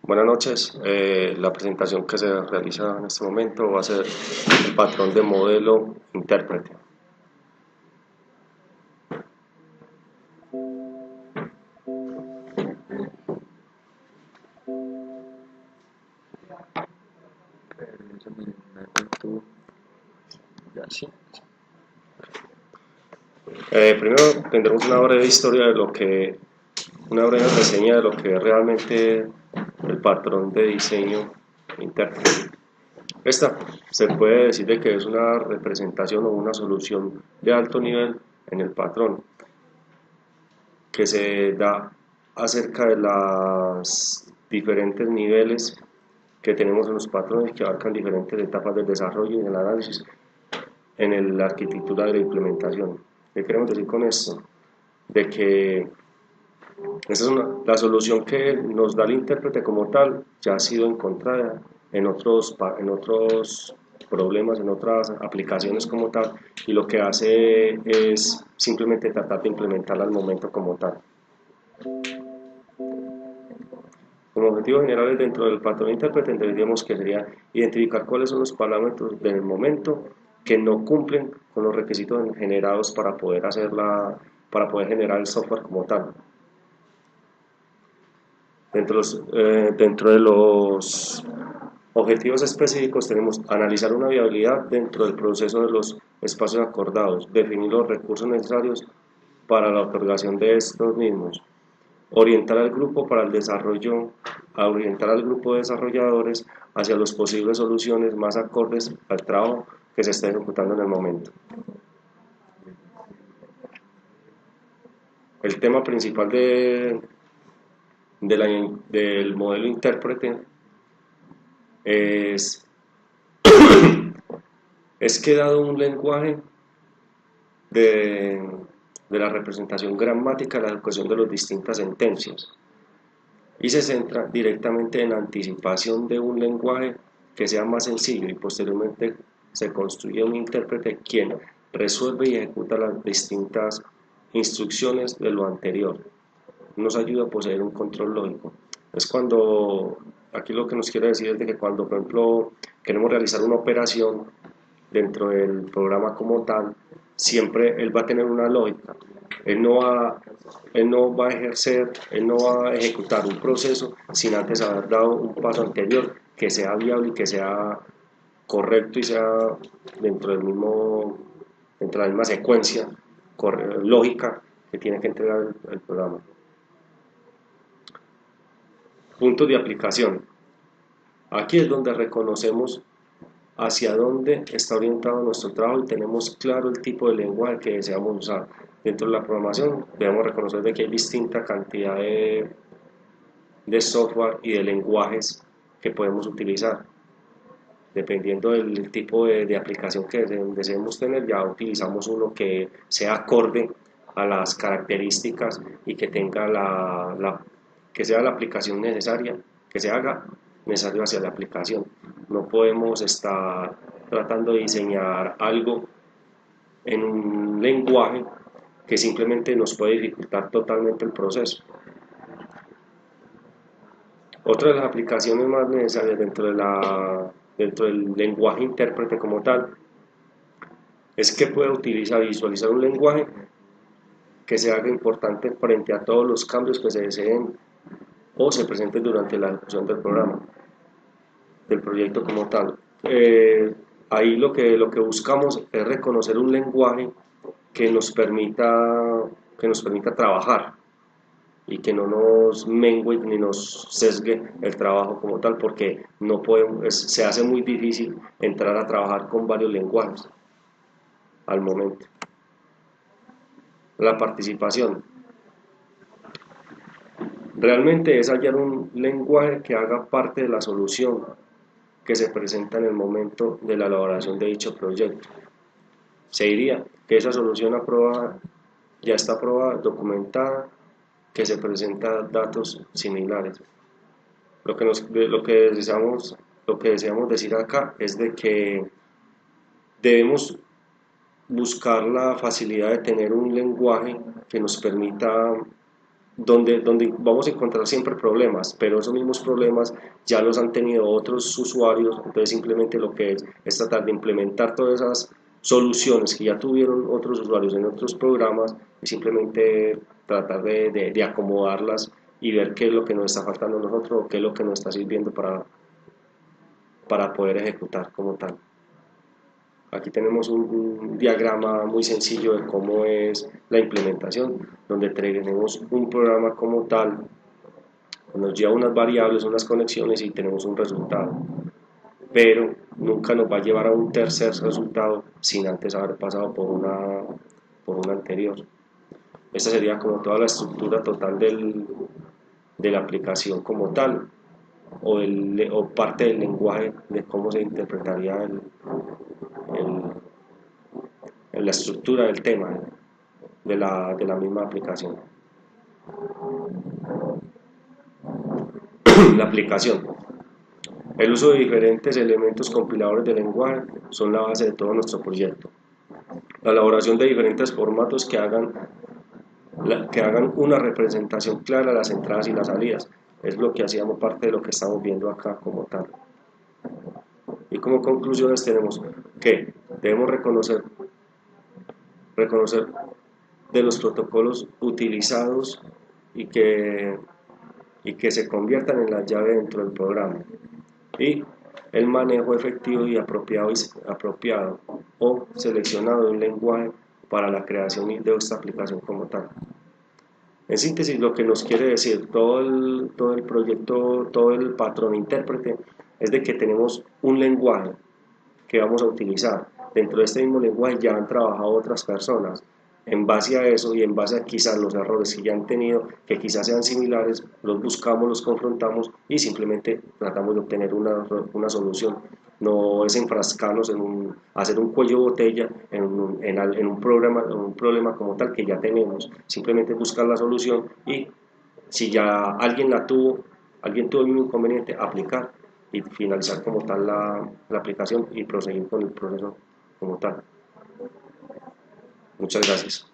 Buenas noches. La presentación que se realiza en este momento va a ser el patrón de modelo intérprete. Primero tendremos una breve historia de una breve reseña de lo que es realmente el patrón de diseño intérprete. Esta se puede decir de que es una representación o una solución de alto nivel en el patrón que se da acerca de los diferentes niveles que tenemos en los patrones que abarcan diferentes etapas del desarrollo y del análisis en la arquitectura de la implementación. ¿Qué queremos decir con esto? De que esa es la solución que nos da el intérprete como tal, ya ha sido encontrada en otros problemas, en otras aplicaciones como tal, y lo que hace es simplemente tratar de implementarla al momento como tal. Como objetivos generales dentro del patrón intérprete entendemos que sería identificar cuáles son los parámetros del momento que no cumplen con los requisitos generados para poder generar el software como tal. Dentro de los objetivos específicos tenemos analizar una viabilidad dentro del proceso de los espacios acordados, definir los recursos necesarios para la otorgación de estos mismos, orientar al grupo de desarrolladores hacia las posibles soluciones más acordes al trabajo que se está ejecutando en el momento. El tema principal del modelo intérprete es que dado un lenguaje de la representación gramática de la ejecución de las distintas sentencias y se centra directamente en la anticipación de un lenguaje que sea más sencillo y posteriormente se construye un intérprete quien resuelve y ejecuta las distintas instrucciones de lo anterior. Nos ayuda a poseer un control lógico. Es cuando, aquí lo que nos quiere decir es de que cuando, por ejemplo, queremos realizar una operación dentro del programa como tal, siempre él va a tener una lógica. Él no va a ejecutar un proceso sin antes haber dado un paso anterior que sea viable y que sea correcto y sea dentro de la misma secuencia lógica que tiene que entregar el programa. Puntos de aplicación. Aquí es donde reconocemos hacia dónde está orientado nuestro trabajo y tenemos claro el tipo de lenguaje que deseamos usar. Dentro de la programación debemos reconocer de que hay distinta cantidad de software y de lenguajes que podemos utilizar. Dependiendo del tipo de aplicación que deseemos tener, ya utilizamos uno que sea acorde a las características y que tenga que sea la aplicación necesaria, que se haga necesario hacia la aplicación. No podemos estar tratando de diseñar algo en un lenguaje que simplemente nos puede dificultar totalmente el proceso. Otra de las aplicaciones más necesarias dentro del lenguaje intérprete como tal es que pueda visualizar un lenguaje que se haga importante frente a todos los cambios que se deseen o se presenten durante la ejecución del programa, del proyecto como tal. Ahí lo que buscamos es reconocer un lenguaje que nos permita trabajar y que no nos mengue ni nos sesgue el trabajo como tal, porque se hace muy difícil entrar a trabajar con varios lenguajes al momento. La participación. Realmente es hallar un lenguaje que haga parte de la solución que se presenta en el momento de la elaboración de dicho proyecto. Se diría que esa solución aprobada ya está aprobada, documentada, que se presentan datos similares. Lo que deseamos decir acá es de que debemos buscar la facilidad de tener un lenguaje que nos permita donde vamos a encontrar siempre problemas, pero esos mismos problemas ya los han tenido otros usuarios, entonces simplemente lo que es tratar de implementar todas esas soluciones que ya tuvieron otros usuarios en otros programas y simplemente tratar de acomodarlas y ver qué es lo que nos está faltando a nosotros o qué es lo que nos está sirviendo para poder ejecutar como tal. Aquí tenemos un diagrama muy sencillo de cómo es la implementación, donde tenemos un programa como tal, nos lleva unas variables, unas conexiones y tenemos un resultado, pero nunca nos va a llevar a un tercer resultado sin antes haber pasado por una anterior. Esta sería como toda la estructura total de la aplicación como tal, o parte del lenguaje de cómo se interpretaría la estructura del tema de la misma aplicación. La aplicación. El uso de diferentes elementos compiladores de lenguaje son la base de todo nuestro proyecto. La elaboración de diferentes formatos que hagan una representación clara de las entradas y las salidas. Es lo que hacíamos parte de lo que estamos viendo acá como tal. Y como conclusiones tenemos que debemos reconocer de los protocolos utilizados y que se conviertan en la llave dentro del programa. Y el manejo efectivo y apropiado o seleccionado de un lenguaje para la creación de esta aplicación como tal. En síntesis, lo que nos quiere decir todo el proyecto, todo el patrón intérprete, es de que tenemos un lenguaje que vamos a utilizar. Dentro de este mismo lenguaje ya han trabajado otras personas. En base a eso y en base a quizás los errores que ya han tenido, que quizás sean similares, los buscamos, los confrontamos y simplemente tratamos de obtener una solución. No es enfrascarnos hacer un cuello de botella en un problema como tal que ya tenemos. Simplemente buscar la solución y si ya alguien tuvo el mismo inconveniente, aplicar y finalizar como tal la aplicación y proseguir con el proceso como tal. Muchas gracias.